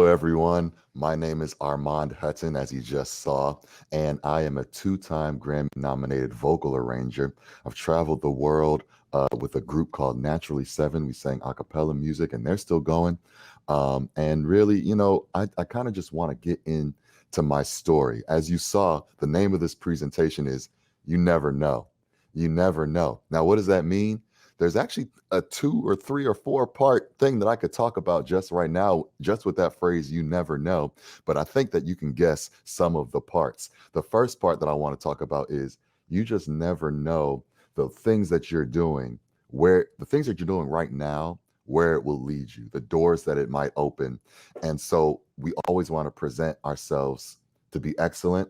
everyone. My name is Armand Hutton, as you just saw, and I am a two-time Grammy-nominated vocal arranger. I've traveled the world with a group called Naturally Seven. We sang a cappella music, and they're still going. And really, I kind of just want to get into my story. As you saw, the name of this presentation is You Never Know. You never know. Now, what does that mean? There's actually a two or three or four part thing that I could talk about just right now, just with that phrase, you never know. But I think that you can guess some of the parts. The first part that I want to talk about is you just never know the things that you're doing, where the things that you're doing right now, where it will lead you, the doors that it might open. And so we always want to present ourselves to be excellent.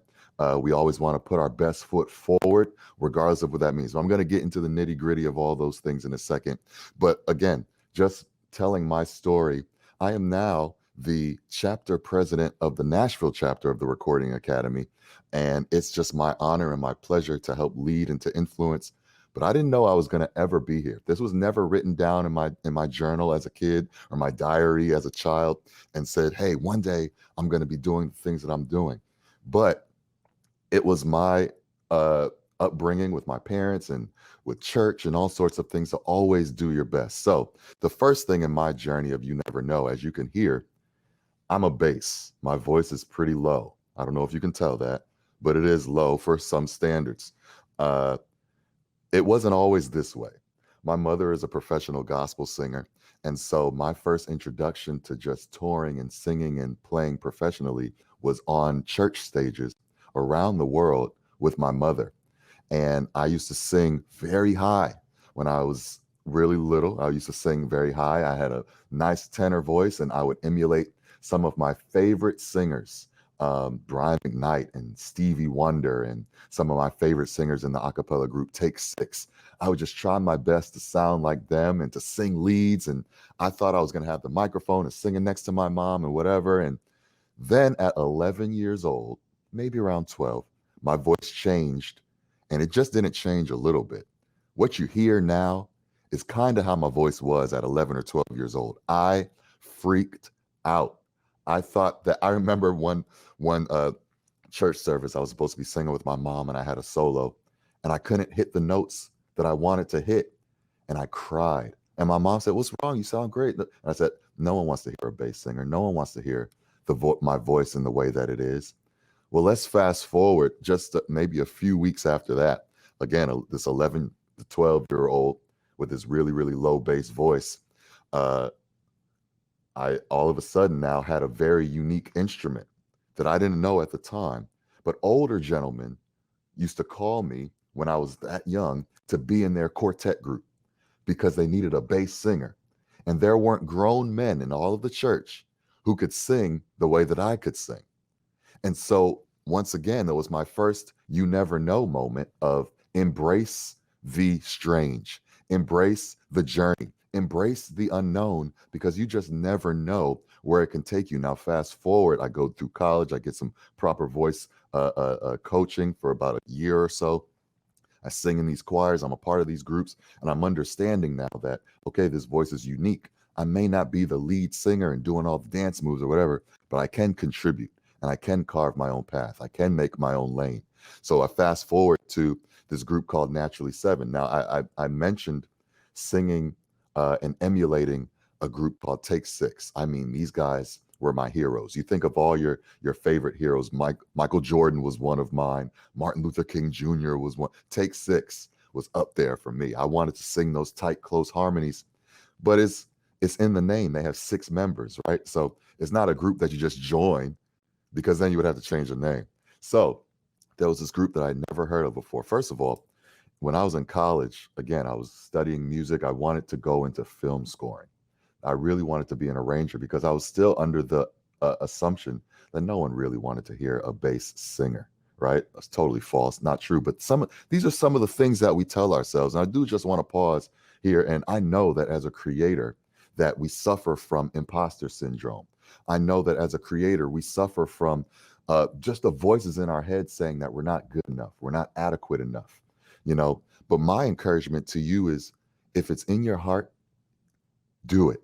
We always want to put our best foot forward, regardless of what that means. So I'm going to get into the nitty gritty of all those things in a second. But again, just telling my story, I am now the chapter president of the Nashville chapter of the Recording Academy. And it's just my honor and my pleasure to help lead and to influence. But I didn't know I was going to ever be here. This was never written down in my journal as a kid or my diary as a child and said, hey, one day I'm going to be doing the things that I'm doing. But it was my upbringing with my parents and with church and all sorts of things to always do your best. So the first thing in my journey of You Never Know, as you can hear, I'm a bass. My voice is pretty low. I don't know if you can tell that, but it is low for some standards. It wasn't always this way. My mother is a professional gospel singer. And so my first introduction to just touring and singing and playing professionally was on church stages around the world with my mother. And I used to sing very high when I was really little. I used to sing very high. I had a nice tenor voice, and I would emulate some of my favorite singers, Brian McKnight and Stevie Wonder, and some of my favorite singers in the a cappella group Take Six. I would just try my best to sound like them and to sing leads. And I thought I was going to have the microphone and singing next to my mom and whatever. And then at 11 years old, maybe around 12, my voice changed, and it just didn't change a little bit. What you hear now is kind of how my voice was at 11 or 12 years old. I freaked out. I thought that I remember one church service, I was supposed to be singing with my mom, and I had a solo, and I couldn't hit the notes that I wanted to hit, and I cried. And my mom said, "What's wrong? You sound great." And I said, "No one wants to hear a bass singer. No one wants to hear my voice in the way that it is." Well, let's fast forward just maybe a few weeks after that. Again, this 11 to 12-year-old with this really, really low bass voice, uh, I all of a sudden now had a very unique instrument that I didn't know at the time. But older gentlemen used to call me when I was that young to be in their quartet group because they needed a bass singer. And there weren't grown men in all of the church who could sing the way that I could sing. And so, once again, that was my first you never know moment of embrace the strange, embrace the journey, embrace the unknown, because you just never know where it can take you. Now, fast forward, I go through college, I get some proper voice coaching for about a year or so. I sing in these choirs, I'm a part of these groups, and I'm understanding now that, okay, this voice is unique. I may not be the lead singer and doing all the dance moves or whatever, but I can contribute and I can carve my own path. I can make my own lane. So I fast forward to this group called Naturally Seven. Now, I mentioned singing and emulating a group called Take Six. I mean, these guys were my heroes. You think of all your favorite heroes. Michael Jordan was one of mine. Martin Luther King Jr. was one. Take Six was up there for me. I wanted to sing those tight, close harmonies, but it's in the name. They have 6 members, right? So it's not a group that you just join, because then you would have to change the name. So there was this group that I'd never heard of before. First of all, when I was in college, again, I was studying music. I wanted to go into film scoring. I really wanted to be an arranger because I was still under the assumption that no one really wanted to hear a bass singer, right? That's totally false, not true. But these are some of the things that we tell ourselves. And I do just want to pause here. And I know that as a creator, that we suffer from imposter syndrome. I know that as a creator, we suffer from just the voices in our head saying that we're not good enough, we're not adequate enough, you know. But my encouragement to you is, if it's in your heart, do it.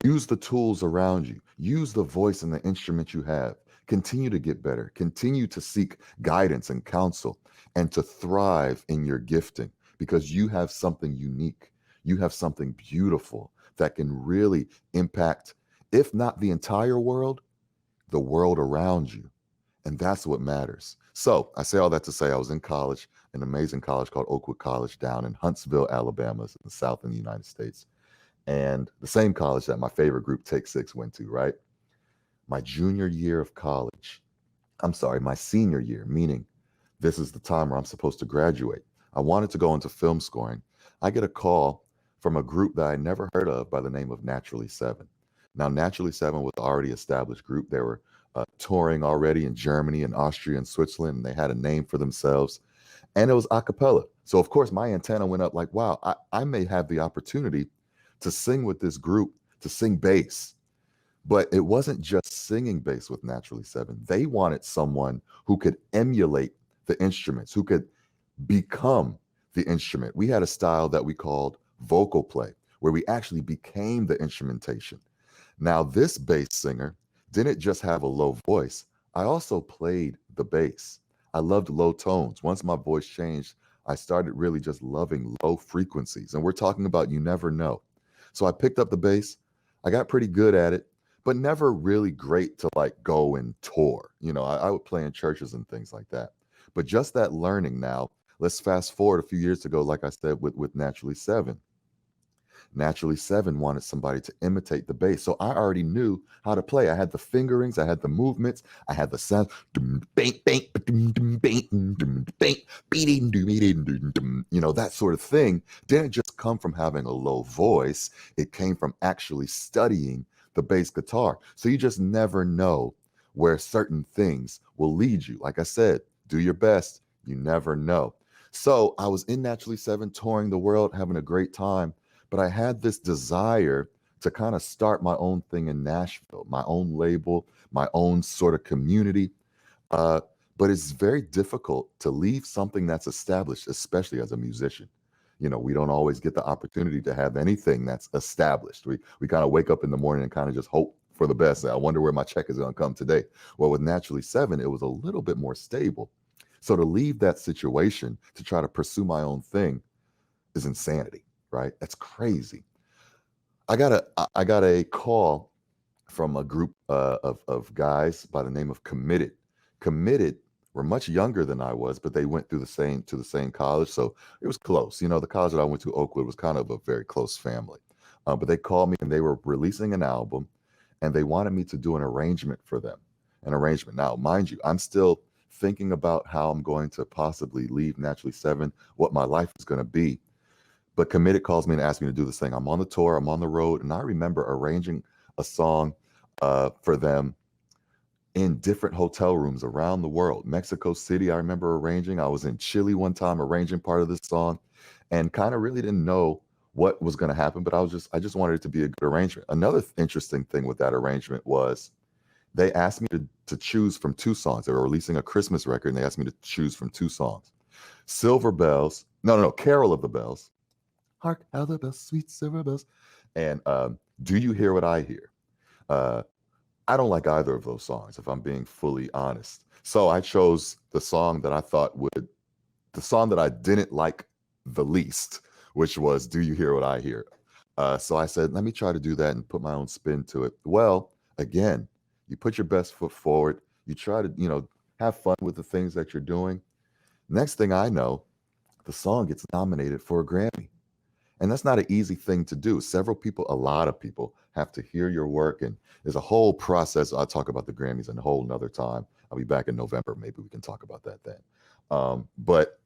Use the tools around you. Use the voice and the instrument you have. Continue to get better. Continue to seek guidance and counsel and to thrive in your gifting because you have something unique. You have something beautiful that can really impact, if not the entire world, the world around you. And that's what matters. So I say all that to say I was in college, an amazing college called Oakwood College down in Huntsville, Alabama, in the South in the United States. And the same college that my favorite group, Take Six, went to, right? My junior year of college, I'm sorry, my senior year, meaning this is the time where I'm supposed to graduate. I wanted to go into film scoring. I get a call from a group that I never heard of by the name of Naturally Seven. Now, Naturally Seven was already established group. They were touring already in Germany and Austria and Switzerland, and they had a name for themselves. And it was a cappella. So, of course, my antenna went up like, wow, I may have the opportunity to sing with this group, to sing bass. But it wasn't just singing bass with Naturally Seven. They wanted someone who could emulate the instruments, who could become the instrument. We had a style that we called vocal play, where we actually became the instrumentation. Now, this bass singer didn't just have a low voice, I also played the bass. I loved low tones. Once my voice changed, I started really just loving low frequencies. And we're talking about you never know. So I picked up the bass. I got pretty good at it, but never really great to like go and tour. I would play in churches and things like that. But just that learning now, let's fast forward a few years ago, like I said, with Naturally Seven. Naturally Seven wanted somebody to imitate the bass. So I already knew how to play. I had the fingerings, I had the movements, I had the sound. That sort of thing didn't just come from having a low voice. It came from actually studying the bass guitar. So you just never know where certain things will lead you. Like I said, do your best. You never know. So I was in Naturally Seven, touring the world, having a great time. But I had this desire to kind of start my own thing in Nashville, my own label, my own sort of community. Uh, but it's very difficult to leave something that's established, especially as a musician. We don't always get the opportunity to have anything that's established. We kind of wake up in the morning and kind of just hope for the best. I wonder where my check is going to come today. Well, with Naturally Seven, it was a little bit more stable. So to leave that situation to try to pursue my own thing is insanity, right? That's crazy. I got a call from a group of guys by the name of Committed. Committed were much younger than I was, but they went through the same college, so it was close. The college that I went to, Oakwood, was kind of a very close family. But they called me and they were releasing an album, and they wanted me to do an arrangement for them. An arrangement. Now, mind you, I'm still thinking about how I'm going to possibly leave Naturally Seven, what my life is going to be. But Committed calls me and asks me to do this thing. I'm on the tour, I'm on the road, and I remember arranging a song for them in different hotel rooms around the world. Mexico City, I remember arranging. I was in Chile one time arranging part of this song and kind of really didn't know what was going to happen, but I just wanted it to be a good arrangement. Another interesting thing with that arrangement was they asked me to choose from two songs. They were releasing a Christmas record and they asked me to choose from two songs. Silver Bells, no, Carol of the Bells. Hark how the bells, sweet silver bells. And Do You Hear What I Hear? Uh, I don't like either of those songs, if I'm being fully honest. So I chose the song that I didn't like the least, which was Do You Hear What I Hear? So I said, let me try to do that and put my own spin to it. Well, again, you put your best foot forward. You try to, have fun with the things that you're doing. Next thing I know, the song gets nominated for a Grammy. And that's not an easy thing to do. A lot of people have to hear your work. And there's a whole process. I'll talk about the Grammys in a whole nother time. I'll be back in November. Maybe we can talk about that then. But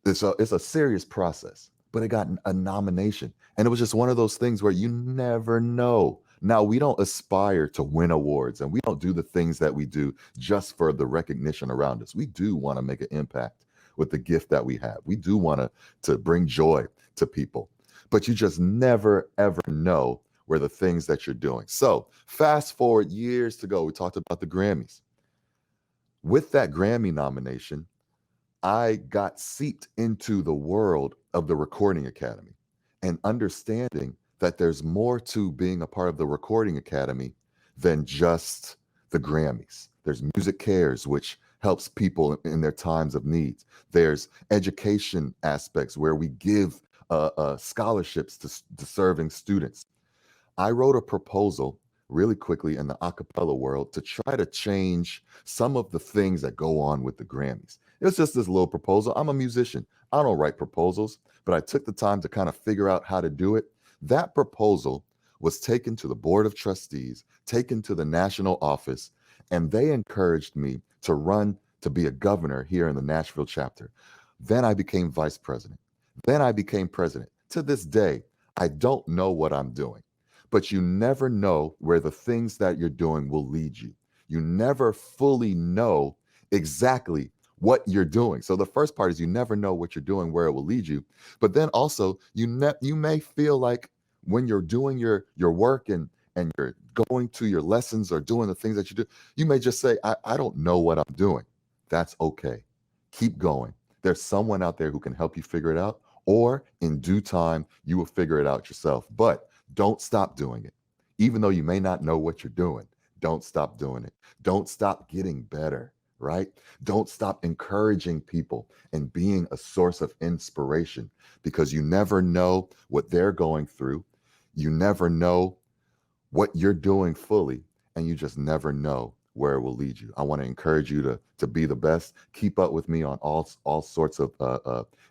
it's a serious process. But it got a nomination. And it was just one of those things where you never know. Now, we don't aspire to win awards and we don't do the things that we do just for the recognition around us. We do want to make an impact with the gift that we have. We do want to bring joy to people, but you just never, ever know where the things that you're doing. So fast forward years to go, we talked about the Grammys. With that Grammy nomination, I got seeped into the world of the Recording Academy and understanding that there's more to being a part of the Recording Academy than just the Grammys. There's Music Cares, which helps people in their times of needs. There's education aspects where we give scholarships to deserving students. I wrote a proposal really quickly in the acapella world to try to change some of the things that go on with the Grammys. It was just this little proposal. I'm a musician. I don't write proposals, but I took the time to kind of figure out how to do it. That proposal was taken to the Board of Trustees, taken to the national office, and they encouraged me to run to be a governor here in the Nashville chapter. Then I became vice president. Then I became president. To this day, I don't know what I'm doing, but you never know where the things that you're doing will lead you. You never fully know exactly what you're doing. So the first part is you never know what you're doing, where it will lead you. But then also you may feel like when you're doing your work and you're going to your lessons or doing the things that you do, you may just say, I don't know what I'm doing. That's okay. Keep going. There's someone out there who can help you figure it out, or in due time, you will figure it out yourself. But don't stop doing it. Even though you may not know what you're doing, don't stop doing it. Don't stop getting better, right? Don't stop encouraging people and being a source of inspiration, because you never know what they're going through. You never know what you're doing fully, and you just never know where it will lead you. I want to encourage you to be the best. Keep up with me on all sorts of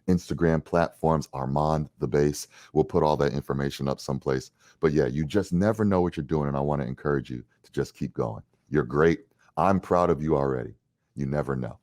Instagram platforms. Armand the Bass. We'll put all that information up someplace. But yeah, you just never know what you're doing, and I want to encourage you to just keep going. You're great. I'm proud of you already. You never know.